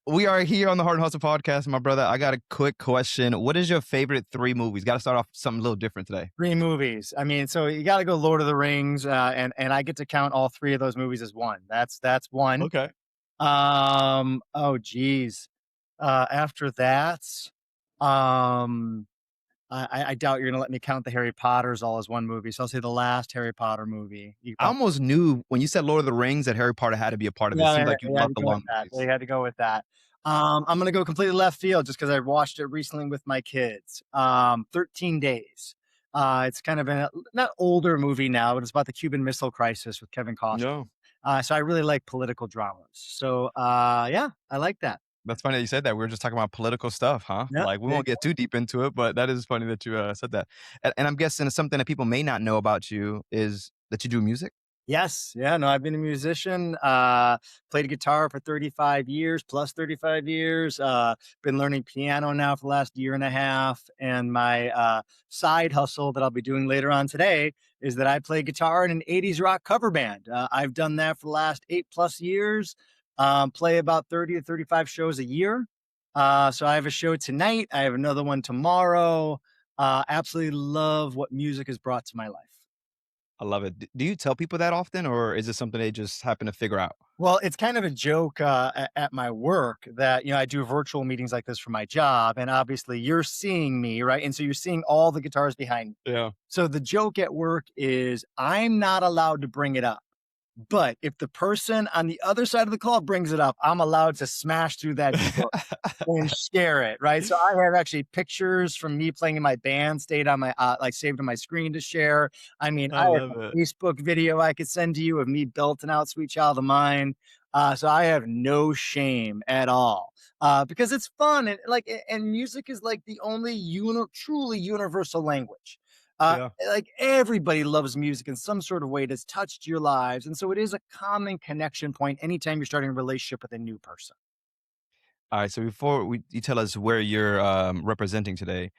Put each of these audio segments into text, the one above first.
We are here on the Heart and Hustle podcast, my brother. I got a quick question. What is your favorite 3 movies? Got to start off something a little different today. 3 movies. I mean, so you got to go Lord of the Rings, and I get to count all 3 of those movies as one. That's one. Okay. Oh geez. After that, um, I doubt you're gonna let me count the Harry Potters all as one movie. So I'll say the last Harry Potter movie. You I probably, almost knew when you said Lord of the Rings that Harry Potter had to be a part of this. yeah, Seems yeah, like you they had love to the go with long that. They movies. had to go with that. I'm gonna go completely left field just because I watched it recently with my kids. 13 Days. It's kind of an not older movie now, but it's about the Cuban Missile Crisis with Kevin Costner. No, So I really like political dramas. So yeah, I like that. that's funny that you said that. We were just talking about political stuff, huh? Yeah, Like we there you won't get go. too deep into it, but that is funny that you said that. And I'm guessing something that people may not know about you is that you do music. Yes, yeah, no, I've been a musician. Played guitar for 35 years, plus 35 years. Been learning piano now for the last year and a half. And my side hustle that I'll be doing later on today is that I play guitar in an 80s rock cover band. I've done that for the last 8+ years. Play about 30 to 35 shows a year. So I have a show tonight. I have another one tomorrow. Absolutely love what music has brought to my life. I love it. Do you tell people that often, or is it something they just happen to figure out? Well, it's kind of a joke at my work that, I do virtual meetings like this for my job. And obviously you're seeing me, right? And so you're seeing all the guitars behind me. Yeah. So the joke at work is I'm not allowed to bring it up. But if the person on the other side of the call brings it up, I'm allowed to smash through that door and share it, right? So I have actually pictures from me playing in my band stayed on my like saved on my screen to share. I mean, I I have love it. a Facebook video I could send to you of me belting out "Sweet Child of Mine." So I have no shame at all because it's fun and and music is like the only truly universal language. Uh, Yeah. like everybody loves music in some sort of way that's touched your lives, and so it is a common connection point anytime you're starting a relationship with a new person. All right. So before you tell us where you're representing today,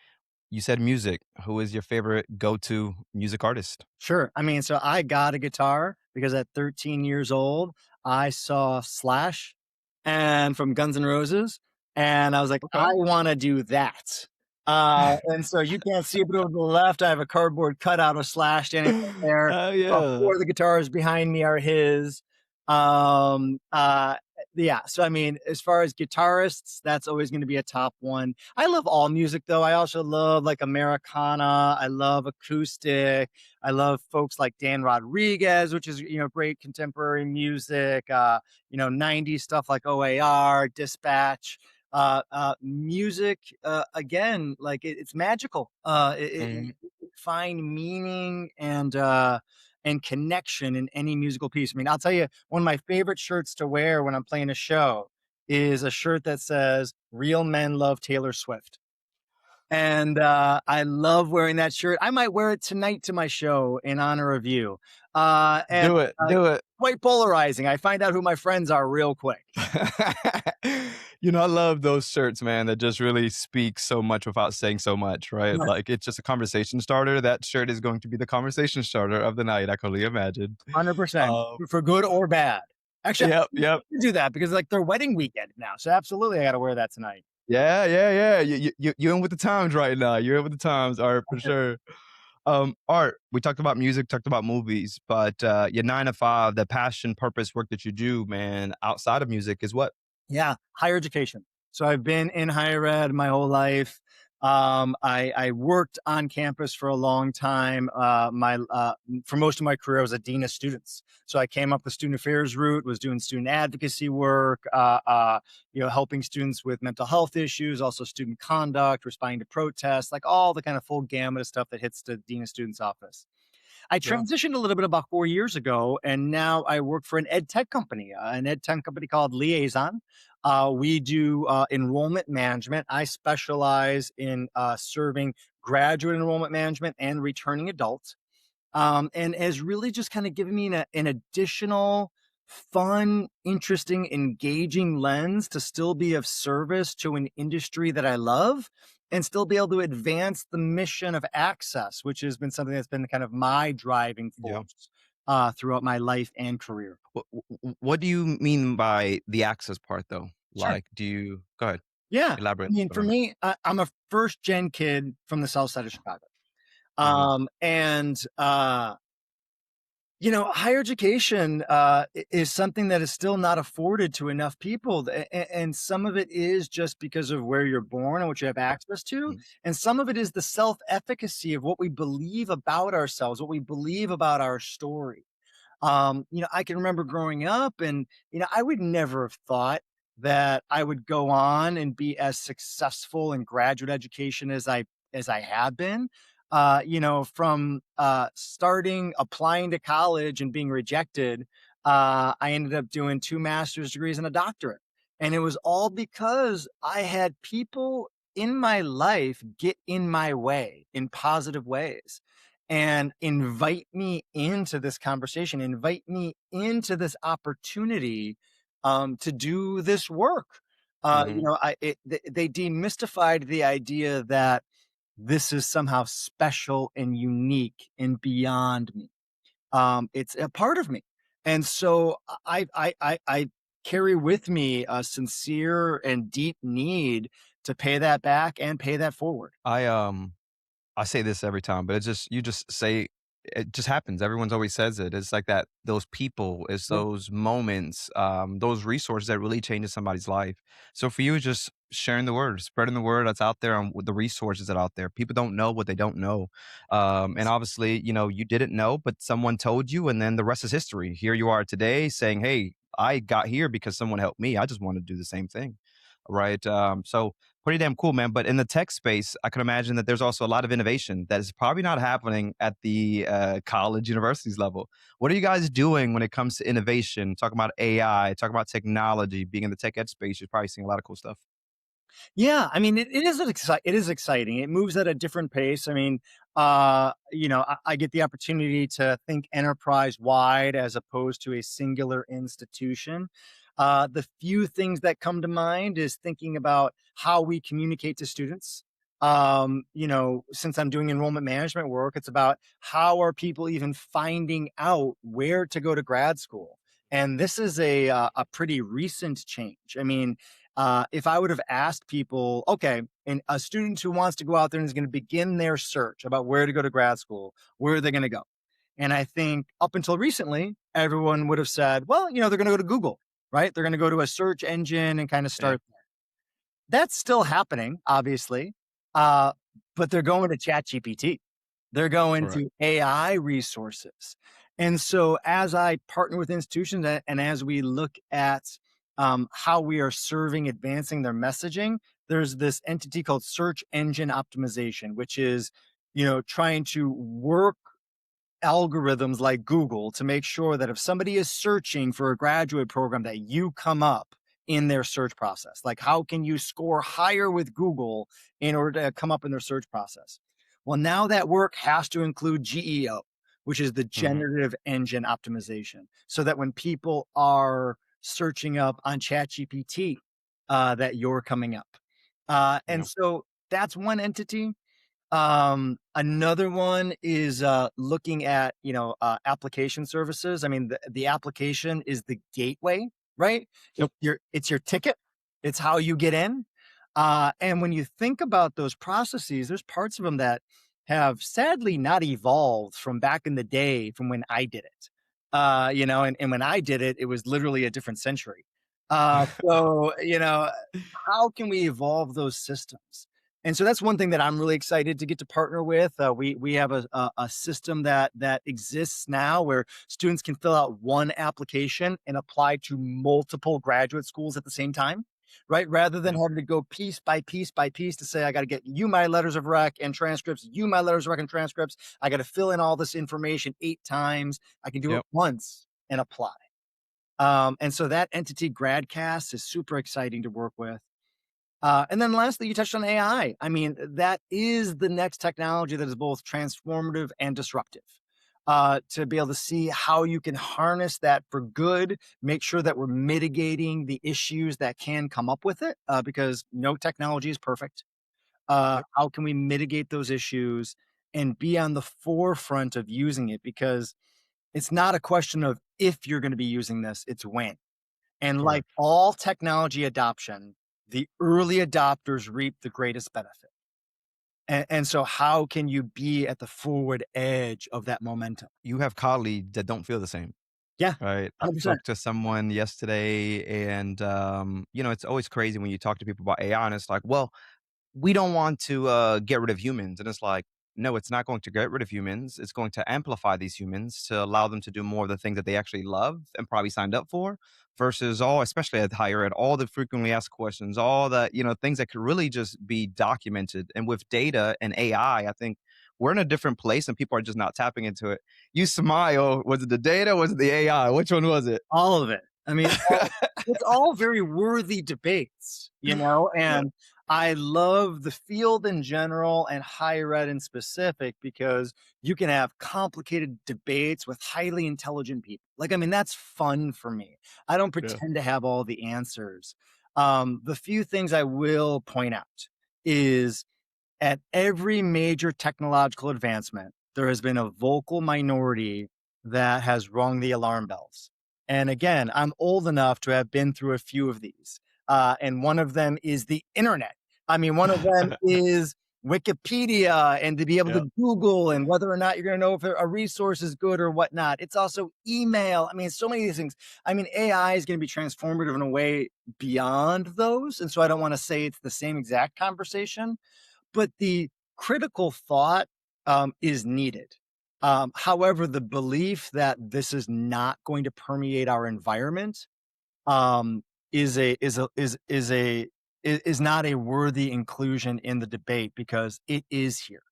you said music. Who is your favorite go-to music artist? Sure. I mean, so I got a guitar because at 13 years old, I saw Slash and from Guns N' Roses, and I was like, I Okay. want to do that. And so you can't see it, but over to the left, I have a cardboard cutout of Slash standing right there. Oh Four yeah. of the guitars behind me are his. Um, uh, yeah. So I mean, as far as guitarists, that's always going to be a top one. I love all music though. I also love like Americana. I love acoustic. I love folks like Dan Rodriguez, which is great contemporary music. 90s stuff like OAR, Dispatch. Music again, like it's magical. Mhm. Find meaning and connection in any musical piece. I mean, I'll tell you, one of my favorite shirts to wear when I'm playing a show is a shirt that says "Real Men Love Taylor Swift." And I love wearing that shirt. I might wear it tonight to my show in honor of you. And Do it. uh, Do it. quite polarizing. I find out who my friends are real quick. I love those shirts, man, that just really speak so much without saying so much, right? Like it's just a conversation starter. That shirt is going to be the conversation starter of the night. I can only imagine. 100% Uh, for good or bad. Actually, yep, I yep. can do that because like their wedding weekend now. So absolutely, I got to wear that tonight. Yeah, yeah, yeah. You're in with the times right now. You're in with the times, Art, for sure. Art, we talked about music, talked about movies, but your 9 to 5, the passion, purpose work that you do, man, outside of music is what? Yeah, higher education. So I've been in higher ed my whole life. I worked on campus for a long time. For most of my career, I was a dean of students. So I came up the student affairs route, was doing student advocacy work, helping students with mental health issues, also student conduct, responding to protests, like all the kind of full gamut of stuff that hits the dean of students office. I Yeah. transitioned a little bit about 4 years ago, and now I work for an ed tech company called Liaison. We do enrollment management. I specialize in serving graduate enrollment management and returning adults, and has really just kind of given me an additional fun, interesting, engaging lens to still be of service to an industry that I love and still be able to advance the mission of access, which has been something that's been kind of my driving Yeah. force throughout my life and career. What do you mean by the access part, though? Sure. Like, do you go ahead, Yeah. elaborate I a mean, little for bit more. me, I'm a first gen kid from the South Side of Chicago. Mhm, And higher education is something that is still not afforded to enough people. And some of it is just because of where you're born and what you have access to. mhm, And some of it is the self efficacy of what we believe about ourselves, what we believe about our story. I can remember growing up and, I would never have thought that I would go on and be as successful in graduate education as I have been. From starting applying to college and being rejected, I ended up doing two master's degrees and a doctorate. And it was all because I had people in my life get in my way in positive ways and invite me into this conversation, invite me into this opportunity to do this work. mhm. They demystified the idea that this is somehow special and unique and beyond me. It's a part of me, and so I carry with me a sincere and deep need to pay that back and pay that forward. I, I say this every time, but it's just you just say it just happens. Everyone's always says it. It's like that those people, it's Yeah. those moments, those resources that really changes somebody's life. So for you, it's just sharing the word, spreading the word that's out there on with the resources that are out there. People don't know what they don't know. And obviously, you didn't know, but someone told you, and then the rest is history. Here you are today saying, hey, I got here because someone helped me. I just want to do the same thing. Right. So pretty damn cool, man. But in the tech space, I can imagine that there's also a lot of innovation that is probably not happening at the college, universities level. What are you guys doing when it comes to innovation? Talking about AI, talking about technology, being in the tech ed space, you're probably seeing a lot of cool stuff. Yeah, I mean, it is exciting. It moves at a different pace. I mean, I get the opportunity to think enterprise wide as opposed to a singular institution. The few things that come to mind is thinking about how we communicate to students. Since I'm doing enrollment management work, it's about how are people even finding out where to go to grad school. And this is a pretty recent change. I mean, if I would have asked people, okay, and a student who wants to go out there and is going to begin their search about where to go to grad school, where are they going to go? And I think up until recently, everyone would have said, well, they're going to go to Google, right? They're going to go to a search engine and kind of Yeah. start. That's still happening, obviously, uh, but they're going to ChatGPT. They're going Correct. to AI resources. And so as I partner with institutions and as we look at how we are serving, advancing their messaging, there's this entity called search engine optimization, which is, trying to work algorithms like Google to make sure that if somebody is searching for a graduate program that you come up in their search process. Like how can you score higher with Google in order to come up in their search process? Well, now that work has to include GEO, which is the Hmm. generative engine optimization, so that when people are searching up on ChatGPT, that you're coming up. And Yeah. so that's one entity. Another one is looking at application services. I mean, the application is the gateway, right? Yep. It's your ticket. It's how you get in. And when you think about those processes, there's parts of them that have sadly not evolved from back in the day from when I did it. And when I did it, it was literally a different century. So, how can we evolve those systems? And so that's one thing that I'm really excited to get to partner with. We have a system that exists now where students can fill out one application and apply to multiple graduate schools at the same time, right? Rather than Yep. having to go piece by piece by piece to say I got to get you my letters of rec and transcripts, you my letters of rec and transcripts. I got to fill in all this information 8 times. I can do it Yep. once and apply. And so that entity GradCast is super exciting to work with. And then lastly, you touched on AI. I mean, that is the next technology that is both transformative and disruptive. To be able to see how you can harness that for good, make sure that we're mitigating the issues that can come up with it, because no technology is perfect. Yep. How can we mitigate those issues and be on the forefront of using it? Because it's not a question of if you're going to be using this, it's when. And like Correct. all technology adoption, the early adopters reap the greatest benefit. And so, how can you be at the forward edge of that momentum? You have colleagues that don't feel the same, Yeah, right? I 100%. spoke to someone yesterday, and it's always crazy when you talk to people about AI, and it's like, well, we don't want to get rid of humans. And it's like, no, it's not going to get rid of humans. It's going to amplify these humans to allow them to do more of the things that they actually love and probably signed up for versus all, especially at higher ed, all the frequently asked questions, all the, things that could really just be documented. And with data and AI, I think we're in a different place and people are just not tapping into it. You smile. Was it the data? Was it the AI? Which one was it? All of it. I mean, it's all very worthy debates, Yeah. and I love the field in general and higher ed in specific because you can have complicated debates with highly intelligent people. Like, I mean, that's fun for me. I don't Yeah. pretend to have all the answers. The few things I will point out is at every major technological advancement, there has been a vocal minority that has rung the alarm bells. And again, I'm old enough to have been through a few of these. And one of them is the internet. I mean, one of them is Wikipedia and to be able Yeah. to Google and whether or not you're going to know if a resource is good or whatnot. It's also email. I mean, so many of these things. I mean, AI is going to be transformative in a way beyond those. And so I don't want to say it's the same exact conversation, but the critical thought is needed. However, the belief that this is not going to permeate our environment um, is not a worthy inclusion in the debate because it is here.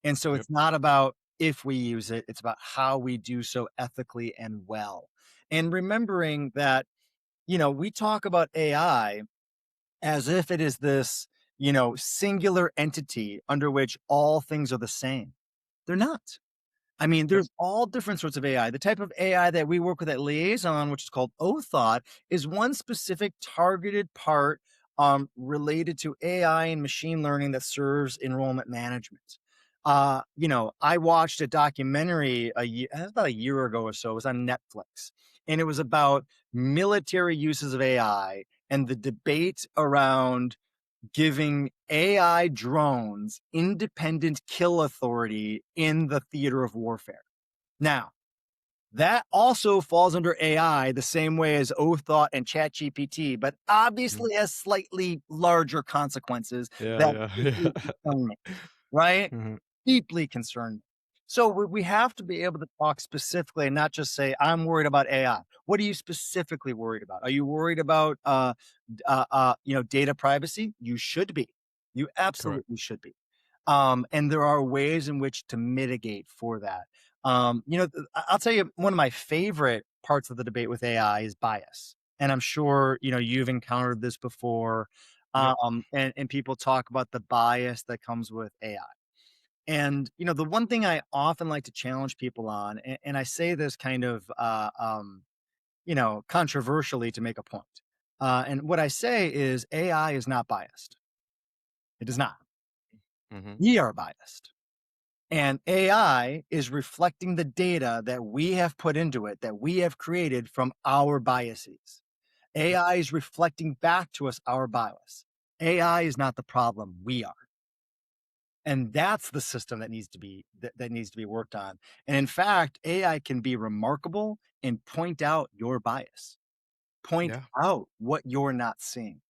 And so Yep. it's not about if we use it; it's about how we do so ethically and well. And remembering that we talk about AI as if it is this, singular entity under which all things are the same. They're not. I mean, Yep. there's all different sorts of AI. The type of AI that we work with at Liaison, which is called OThought, is one specific targeted part related to AI and machine learning that serves enrollment management. I watched a documentary about a year ago or so. It was on Netflix, and it was about military uses of AI and the debate around giving AI drones independent kill authority in the theater of warfare. Now, that also falls under AI the same way as OThought and ChatGPT, but Mhm. obviously has slightly larger consequences Yeah, that yeah, deeply yeah. concern me, right? Mhm. Deeply concerned me. So we have to be able to talk specifically and not just say, I'm worried about AI. What are you specifically worried about? Are you worried about data privacy? You should be. You Correct. absolutely should be. And there are ways in which to mitigate for that. I'll tell you, one of my favorite parts of the debate with AI is bias. And I'm sure, you've encountered this before. Yep. And people talk about the bias that comes with AI. And, the one thing I often like to challenge people on, and I say this kind of, controversially to make a point. And what I say is AI is not biased. It is not. Mhm. We are biased. And AI is reflecting the data that we have put into it, that we have created from our biases. Yep. AI is reflecting back to us our bias. AI is not the problem. We are. And that's the system that needs to be worked on. And in fact, AI can be remarkable and point out your bias, point Yeah. out what you're not seeing.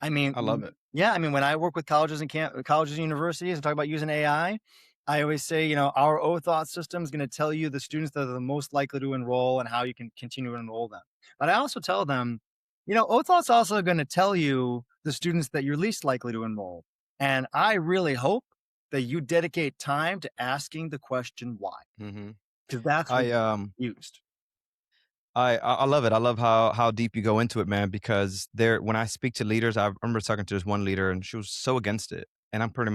I mean, I love it. yeah, I mean, when I work with colleges and colleges and universities and talk about using AI, I always say, our OThought system is going to tell you the students that are the most likely to enroll and how you can continue to enroll them. But I also tell them, OThought's also going to tell you the students that you're least likely to enroll. And I really hope that you dedicate time to asking the question why, Mhm. because that's where I, it's used. I love it. I love how deep you go into it, man, because when I speak to leaders, I remember talking to this one leader and she was so against it. And I could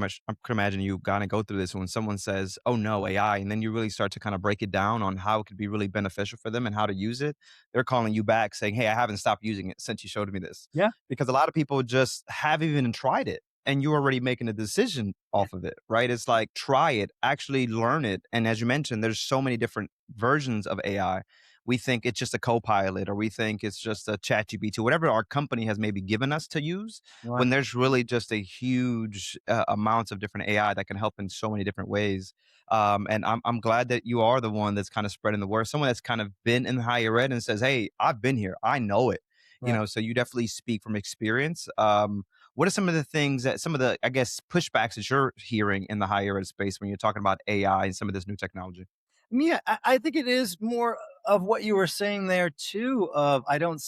imagine you gotta go through this when someone says, "Oh no, AI," and then you really start to kind of break it down on how it could be really beneficial for them and how to use it. They're calling you back saying, "Hey, I haven't stopped using it since you showed me this." Yeah. Because a lot of people just haven't even tried it and you're already making a decision Yeah. off of it, right? It's like try it, actually learn it. And as you mentioned, there's so many different versions of AI we think it's just a co-pilot, or we think it's just a chat GPT, whatever our company has maybe given us to use, Right. when there's really just a huge amounts of different AI that can help in so many different ways. And I'm glad that you are the one that's kind of spreading the word, someone that's kind of been in higher ed and says, hey, I've been here, I know it. Right. So you definitely speak from experience. What are some of the things that, some of the, I guess, pushbacks that you're hearing in the higher ed space when you're talking about AI and some of this new technology? Yeah, I think it is more of what you were saying there too. Of I don't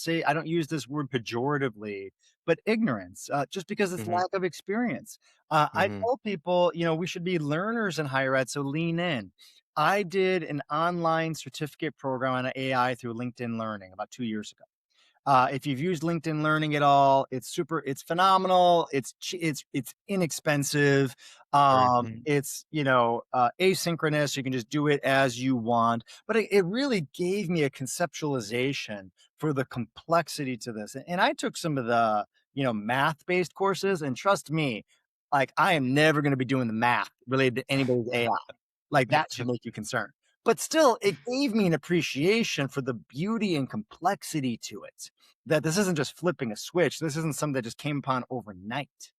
use this word pejoratively, but ignorance, just because it's Hmm. lack of experience. I Hmm. tell people, we should be learners in higher ed, so lean in. I did an online certificate program on AI through LinkedIn Learning about 2 years ago. If you've used LinkedIn Learning at all, it's phenomenal. It's inexpensive. Sure. It's asynchronous. You can just do it as you want. But it really gave me a conceptualization for the complexity to this. And I took some of the math based courses, and trust me, like I am never going to be doing the math related to anybody's AI. Like that should make you concerned. But still, it gave me an appreciation for the beauty and complexity to it. That this isn't just flipping a switch. This isn't something that just came upon overnight.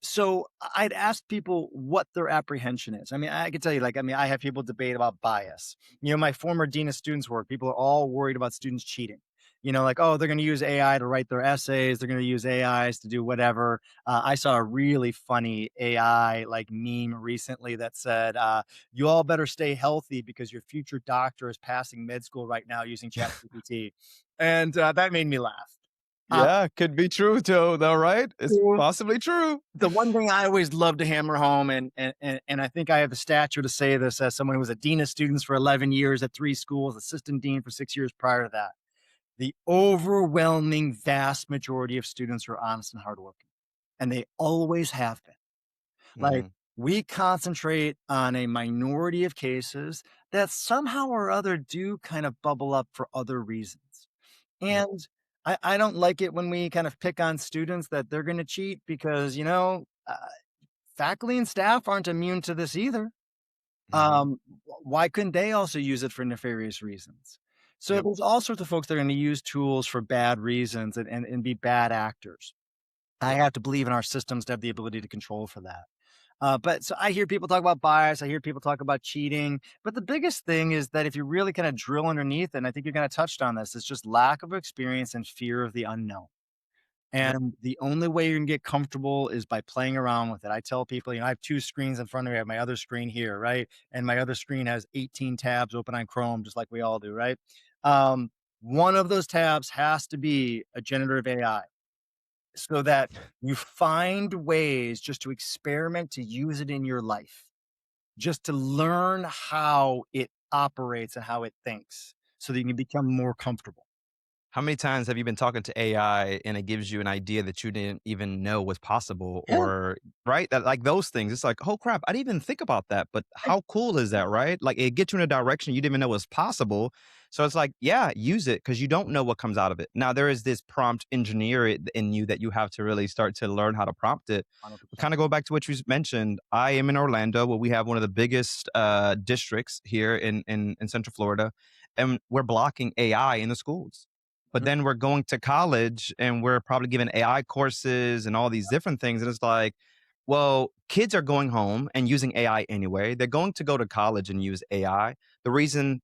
So I'd ask people what their apprehension is. I mean, I could tell you, like, I mean, I have people debate about bias. My former dean of students work, people are all worried about students cheating. Like, oh, they're going to use AI to write their essays. They're going to use AIs to do whatever. I saw a really funny AI like meme recently that said, "You all better stay healthy because your future doctor is passing med school right now using ChatGPT," and that made me laugh. Uh, Yeah, could be true too, though, right? It's possibly true. the one thing I always love to hammer home, and I think I have the stature to say this as someone who was a dean of students for 11 years at 3 schools, assistant dean for 6 years prior to that. The overwhelming vast majority of students are honest and hardworking, and they always have been. Like, Hmm. we concentrate on a minority of cases that somehow or other do kind of bubble up for other reasons. Yep. And I don't like it when we kind of pick on students that they're going to cheat because, faculty and staff aren't immune to this either. Hmm. Why couldn't they also use it for nefarious reasons? So Yep. there's all sorts of folks that are going to use tools for bad reasons and be bad actors. I Yep. have to believe in our systems to have the ability to control for that. But so I hear people talk about bias. I hear people talk about cheating. But the biggest thing is that if you really kind of drill underneath, and I think you kind of touched on this, it's just lack of experience and fear of the unknown. Yep. And the only way you can get comfortable is by playing around with it. I tell people, I have two screens in front of me. I have my other screen here, right? And my other screen has 18 tabs open on Chrome, just like we all do, right? Um, one of those tabs has to be a generative AI so that you find ways just to experiment to use it in your life, just to learn how it operates and how it thinks so that you can become more comfortable. How many times have you been talking to AI and it gives you an idea that you didn't even know was possible, Yeah. or right? That, like those things. It's like, oh crap, I didn't even think about that. But how cool is that, right? Like it gets you in a direction you didn't even know was possible. So it's like, yeah, use it because you don't know what comes out of it. Now there is this prompt engineer in you that you have to really start to learn how to prompt it. We 100%. kind of go back to what you mentioned. I am in Orlando, where we have one of the biggest districts here in Central Florida, and we're blocking AI in the schools. But then we're going to college and we're probably giving AI courses and all these different things. And it's like, well, kids are going home and using AI anyway. They're going to go to college and use AI. The reason,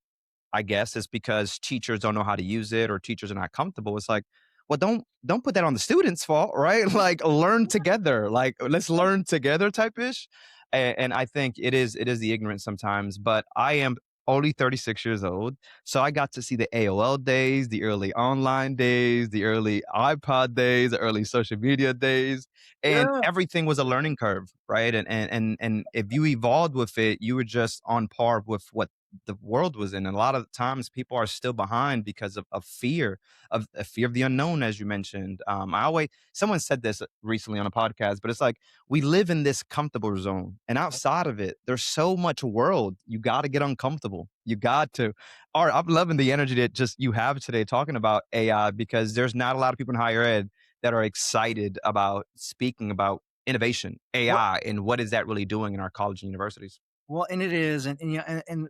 I guess, is because teachers don't know how to use it or teachers are not comfortable. It's like, well, don't put that on the students' fault, right? Like learn together. Like let's learn together type ish. And I think it is the ignorance sometimes, but I am only 36 years old. So I got to see the AOL days, the early online days, the early iPod days, the early social media days, and Yeah. everything was a learning curve, right? And if you evolved with it, you were just on par with what the world was in. And a lot of times people are still behind because of fear, of a fear of the unknown, as you mentioned. I always, someone said this recently on a podcast, but it's like we live in this comfortable zone, and outside of it, there's so much world. You got to get uncomfortable. You got to. Art, I'm loving the energy that just you have today talking about AI, because there's not a lot of people in higher ed that are excited about speaking about innovation, What AI, and what is that really doing in our college and universities. Well, and it is, and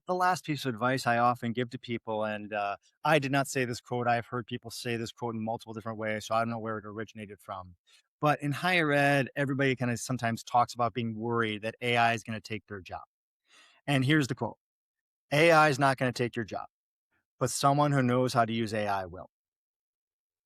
the last piece of advice I often give to people, and I did not say this quote. I've heard people say this quote in multiple different ways, so I don't know where it originated from. But in higher ed, everybody kind of sometimes talks about being worried that AI is going to take their job. And here's the quote: AI is not going to take your job, but someone who knows how to use AI will.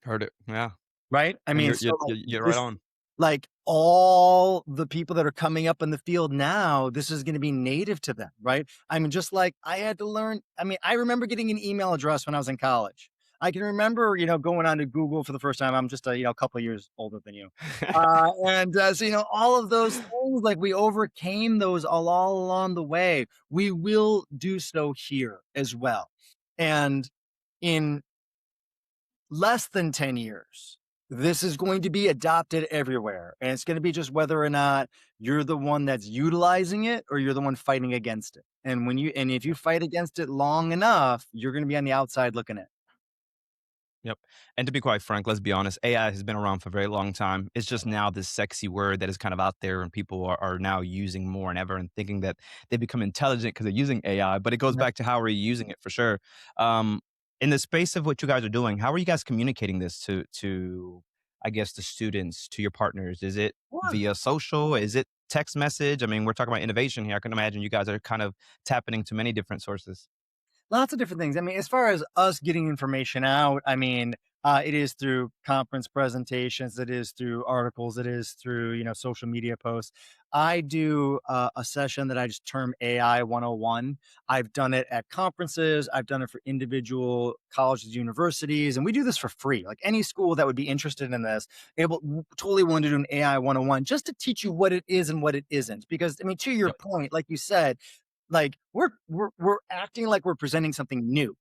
Heard it. Yeah. Right? I And mean, you're so you're like you're right this, on. like all the people that are coming up in the field now, this is going to be native to them, right? I mean, just like I had to learn. I mean, I remember getting an email address when I was in college. I can remember, going on to Google for the first time. I'm just a couple of years older than you, and so all of those things. Like we overcame those all along the way. We will do so here as well, and in less than 10 years, this is going to be adopted everywhere. And it's going to be just whether or not you're the one that's utilizing it or you're the one fighting against it. And if you Yep. fight against it long enough, you're going to be on the outside looking in. Yep. And to be quite frank, let's be honest, AI has been around for a very long time. It's just now this sexy word that is kind of out there and people are now using more than ever and thinking that they become intelligent because they're using AI. But it goes Yep. back to how we're using it for sure. Um, in the space of what you guys are doing, how are you guys communicating this to I guess the students, to your partners? Is it Sure. via social? Is it text message? I mean, we're talking about innovation here. I can imagine you guys are kind of tapping into many different sources. Lots of different things. I mean, as far as us getting information out, I mean, it is through conference presentations, it is through articles, it is through, social media posts. I do a session that I just term AI 101. I've done it at conferences, I've done it for individual colleges, universities, and we do this for free. Like any school that would be interested in this, totally willing to do an AI 101 just to teach you what it is and what it isn't. Because, I mean, to your Yep. point, like you said, like we're acting like we're presenting something new,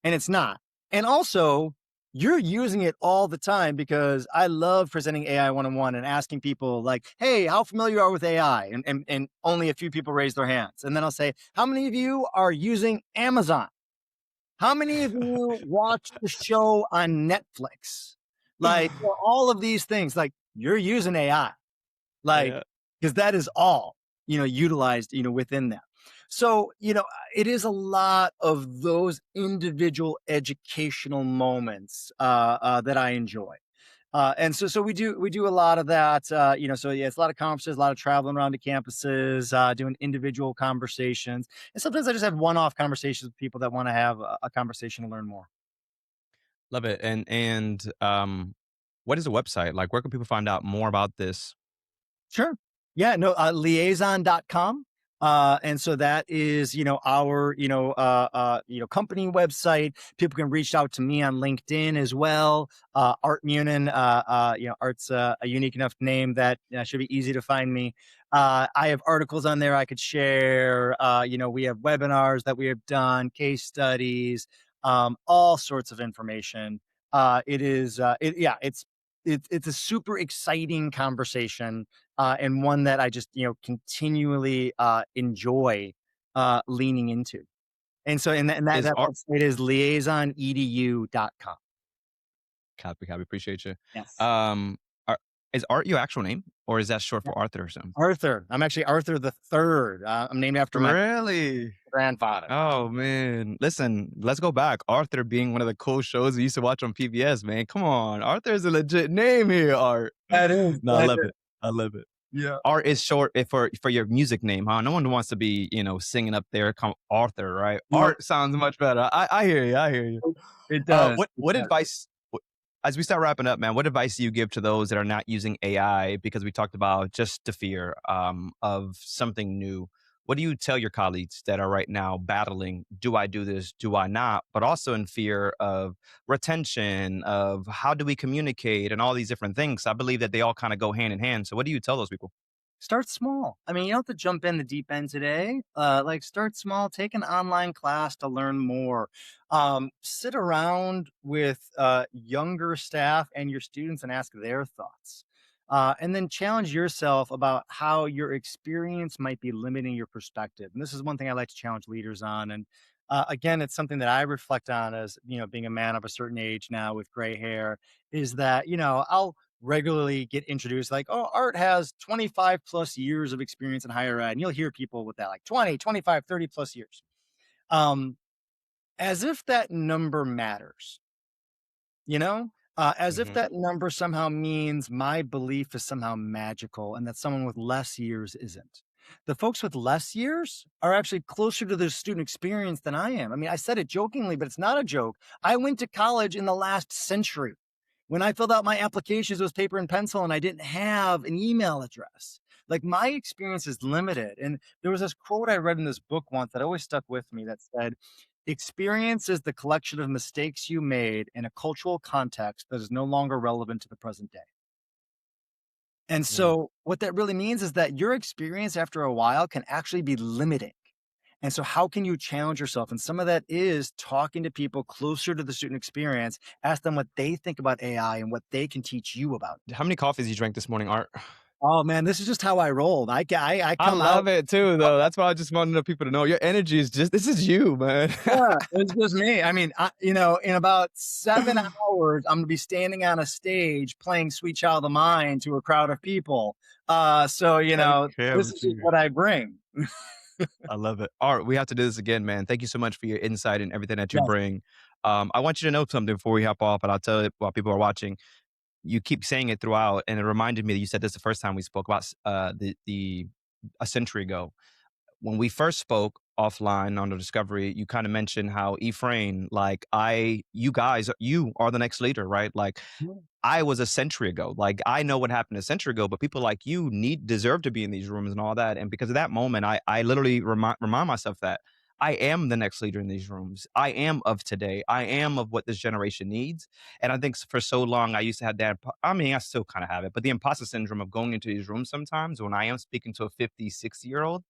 and it's not. And also, you're using it all the time because I love presenting AI 101 and asking people like, "Hey, how familiar you are with AI?" And only a few people raise their hands. And then I'll say, "How many of you are using Amazon? How many of you watch the show on Netflix?" Like, all of these things, like you're using AI. Like, Yeah. because that is all, utilized, within that. So, it is a lot of those individual educational moments, that I enjoy. And so we do a lot of that, so yeah, it's a lot of conferences, a lot of traveling around to campuses, doing individual conversations. And sometimes I just have one-off conversations with people that want to have a conversation to learn more. Love it. And what is the website? Like, where can people find out more about this? Sure. Yeah, no, liaison.com. And so that is, our, company website. People can reach out to me on LinkedIn as well. Art Munin, Art's a unique enough name that should be easy to find me. I have articles on there I could share. We have webinars that we have done, case studies, all sorts of information. It's a super exciting conversation, and one that I just continually enjoy leaning into. And so, and Is that art website is liaisonedu.com. Copy, copy, appreciate you. Yes, Um, are is Art your actual name, or is that short yeah. for Arthur or something? Arthur. I'm actually Arthur the Third. I'm named after my Really? grandfather. Oh, man. Listen, let's go back. Arthur being one of the cool shows we used to watch on PBS, man. Come on. Arthur's a legit name here, Art. That is No, I that love is it. I love it. yeah. Art is short for your music name, huh? No one wants to be, singing up there, come Arthur, right? No, Art sounds much better. I hear you. I hear you. it does. It What does. advice as we start wrapping up, man, what advice do you give to those that are not using AI? Because we talked about just the fear of something new. What do you tell your colleagues that are right now battling, do I do this, do I not? But also in fear of retention, of how do we communicate and all these different things. I believe that they all kind of go hand in hand. So what do you tell those people? Start small. I mean, you don't have to jump in the deep end today. Like start small, take an online class to learn more. Sit around with younger staff and your students and ask their thoughts. And then challenge yourself about how your experience might be limiting your perspective. And this is one thing I like to challenge leaders on. And again, it's something that I reflect on as, being a man of a certain age now with gray hair, is that, regularly get introduced like, oh, Art has 25 plus years of experience in higher ed. And you'll hear people with that like 20, 25, 30 plus years. Um, as if that number matters, you know? As if Mhm. that number somehow means my belief is somehow magical and that someone with less years isn't. The folks with less years are actually closer to the student experience than I am. I mean, I said it jokingly, but it's not a joke. I went to college in the last century. When I filled out my applications, it was paper and pencil, and I didn't have an email address. Like my experience is limited. And there was this quote I read in this book once that always stuck with me that said, experience is the collection of mistakes you made in a cultural context that is no longer relevant to the present day. And Mm. so, what that really means is that your experience after a while can actually be limiting. And so, how can you challenge yourself? And some of that is talking to people closer to the student experience, ask them what they think about AI and what they can teach you about. How many coffees you drank this morning, Art? Oh man, this is just how I rolled. I I come out. love it too, though. That's why I just wanted people to know your energy is just this is you, man. Yeah, it's just me. I mean, in about 7 hours, I'm gonna be standing on a stage playing "Sweet Child of Mine" to a crowd of people. So, Heck yeah, this for is just sure. what I bring. I love it. Art, we have to do this again, man. Thank you so much for your insight and everything that you Yes. bring. I want you to know something before we hop off, and I'll tell it while people are watching. You keep saying it throughout, and it reminded me that you said this the first time we spoke about the a century ago. When we first spoke offline on the Discovery, you kind of mentioned how Ephraim, like you guys, you are the next leader, right? Like I was a century ago. Like I know what happened a century ago, but people like you deserve to be in these rooms and all that. And because of that moment, I literally remind myself that I am the next leader in these rooms. I am of today. I am of what this generation needs. And I think for so long I used to have that. I mean, I still kind of have it, but the imposter syndrome of going into these rooms sometimes when I am speaking to a 50, 60-year-old.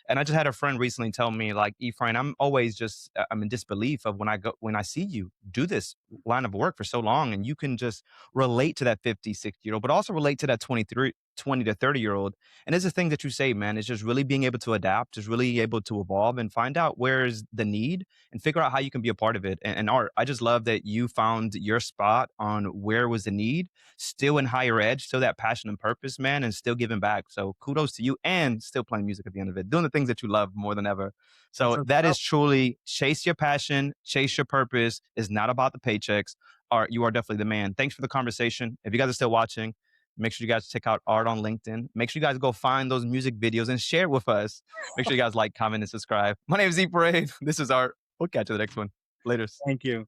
And I just had a friend recently tell me, like, Ephraim, I'm always just I'm in disbelief of when I see you do this line of work for so long and you can just relate to that 50, 60-year-old, but also relate to that 23, 20 to 30-year-old. And it's the thing that you say, man, it's just really being able to adapt, just really able to evolve and find out where's the need and figure out how you can be a part of it. And Art, I just love that you found your spot on where was the need, still in higher ed, still that passion and purpose, man, and still giving back. So kudos to you and still playing music at the end of it, doing the things that you love more than ever. That's So a that is truly chase your passion, chase your purpose. It's not about the paychecks. Art, you are definitely the man. Thanks for the conversation. If you guys are still watching, make sure you guys check out Art on LinkedIn. Make sure you guys go find those music videos and share with us. Make sure you guys like, comment, and subscribe. My name is Z Parade. This is Art. We'll catch you the next one. Later. Thank you.